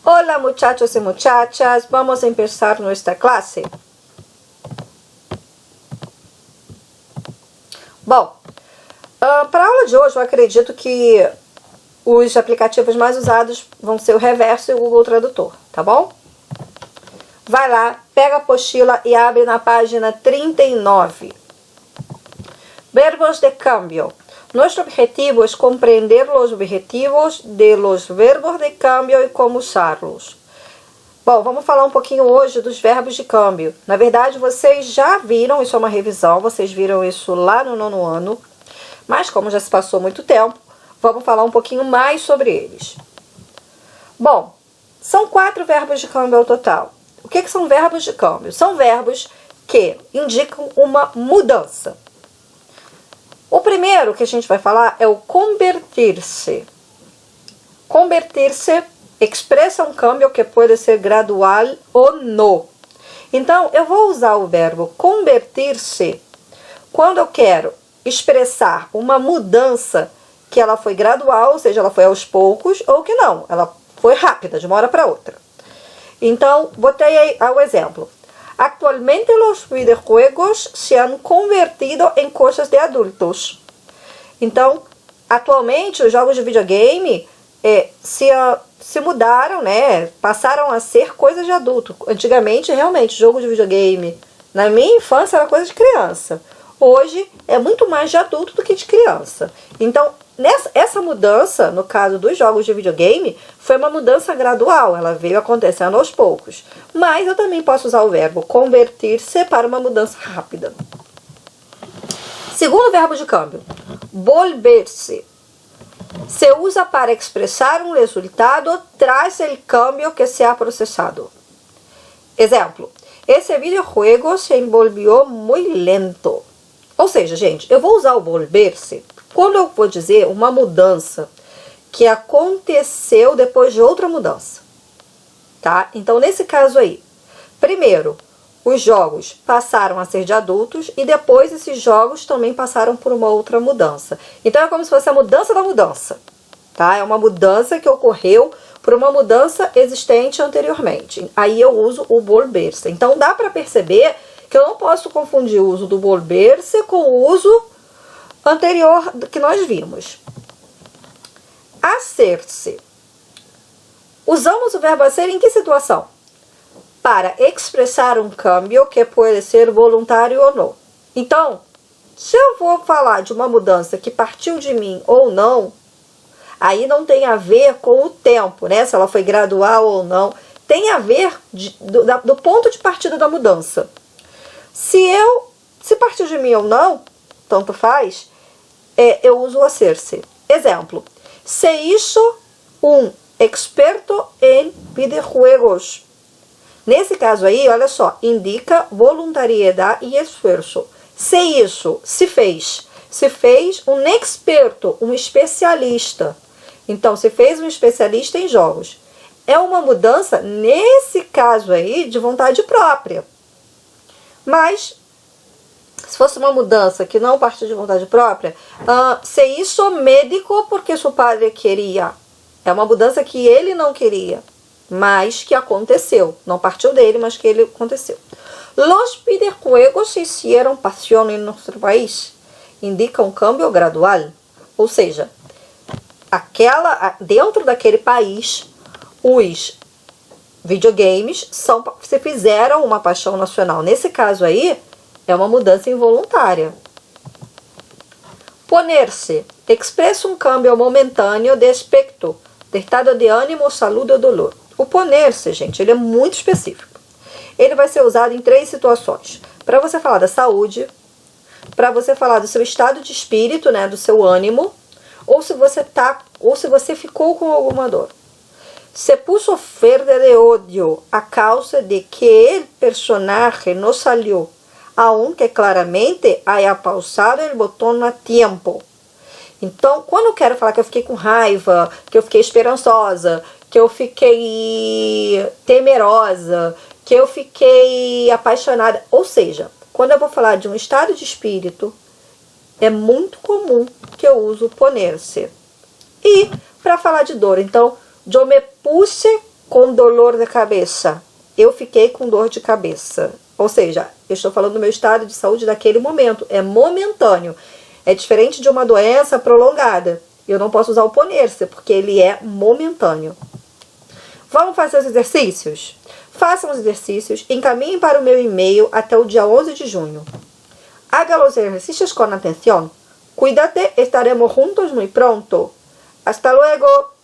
Hola muchachos y muchachas, vamos a empezar nuestra clase. Bom, para a aula de hoje eu acredito que os aplicativos mais usados vão ser o Reverso e o Google Tradutor, tá bom? Vai lá, pega a apostila e abre na página 39. Verbos de cambio. Nuestro objetivo es comprender los objetivos de los verbos de cambio e como usarlos. Bom, vamos falar um pouquinho hoje dos verbos de câmbio. Na verdade, vocês já viram, isso é uma revisão, vocês viram isso lá no 9º ano, mas como já se passou muito tempo, vamos falar um pouquinho mais sobre eles. Bom, são 4 verbos de câmbio ao total. O que são verbos de câmbio? São verbos que indicam uma mudança. O primeiro que a gente vai falar é o convertir-se. Convertir-se expressa um câmbio que pode ser gradual ou não. Então, eu vou usar o verbo convertir-se quando eu quero expressar uma mudança que ela foi gradual, ou seja, ela foi aos poucos, ou que não, ela foi rápida, de uma hora para outra. Então, botei aí o exemplo. Actualmente los videojuegos se han convertido em coisas de adultos. Então, atualmente os jogos de videogame se mudaram, né? Passaram a ser coisas de adulto. Antigamente, realmente, jogo de videogame, na minha infância, era coisa de criança. Hoje, é muito mais de adulto do que de criança. Então, essa mudança, no caso dos jogos de videogame, foi uma mudança gradual, ela veio acontecendo aos poucos. Mas eu também posso usar o verbo convertir-se para uma mudança rápida. Segundo verbo de câmbio, volver-se. Se usa para expressar um resultado tras el cambio que se ha processado. Exemplo, esse videojuego se envolvió muy lento. Ou seja, gente, eu vou usar o volver-se quando eu vou dizer uma mudança que aconteceu depois de outra mudança, tá? Então, nesse caso aí, primeiro, os jogos passaram a ser de adultos e depois esses jogos também passaram por uma outra mudança. Então, é como se fosse a mudança da mudança, tá? É uma mudança que ocorreu por uma mudança existente anteriormente. Aí eu uso o volver-se. Então, dá para perceber que eu não posso confundir o uso do volver-se com o uso anterior que nós vimos. Hacer-se. Usamos o verbo hacer em que situação? Para expressar um câmbio que pode ser voluntário ou não. Então, se eu vou falar de uma mudança que partiu de mim ou não, aí não tem a ver com o tempo, né? Se ela foi gradual ou não. Tem a ver do ponto de partida da mudança. Se partiu de mim ou não, tanto faz, eu uso o hacer-se. Exemplo, se hizo um experto em videojuegos. Nesse caso aí, olha só, indica voluntariedade e esforço. Se isso, se fez um experto, um especialista. Então, se fez um especialista em jogos. É uma mudança, nesse caso aí, de vontade própria. Mas, se fosse uma mudança que não partiu de vontade própria, se hizo médico porque seu padre queria. É uma mudança que ele não queria, mas que aconteceu. Não partiu dele, mas que ele aconteceu. Los videojuegos se hicieron pasión en nuestro país. Indica um câmbio gradual. Ou seja, dentro daquele país, os videogames se fizeram uma paixão nacional. Nesse caso aí, é uma mudança involuntária. Poner-se. Expressa um câmbio momentâneo de aspecto, de estado de ânimo, saúde ou dolor. O poner-se, gente, ele é muito específico. Ele vai ser usado em 3 situações. Para você falar da saúde, para você falar do seu estado de espírito, né, do seu ânimo, ou se você ficou com alguma dor. Se puso verde de odio a causa de que el personaje no salió, aunque claramente haya pausado el botón a tiempo. Então, quando eu quero falar que eu fiquei com raiva, que eu fiquei esperançosa, que eu fiquei temerosa, que eu fiquei apaixonada, ou seja, quando eu vou falar de um estado de espírito, é muito comum que eu uso poner-se. E para falar de dor, então, yo me puse com dolor de cabeça. Eu fiquei com dor de cabeça. Ou seja, eu estou falando do meu estado de saúde daquele momento. É momentâneo. É diferente de uma doença prolongada. Eu não posso usar o poner-se, porque ele é momentâneo. Vamos fazer os exercícios? Façam os exercícios, encaminhem para o meu e-mail até o dia 11 de junho. Haga los ejercicios con atención. Cuídate, estaremos juntos muy pronto. Hasta luego.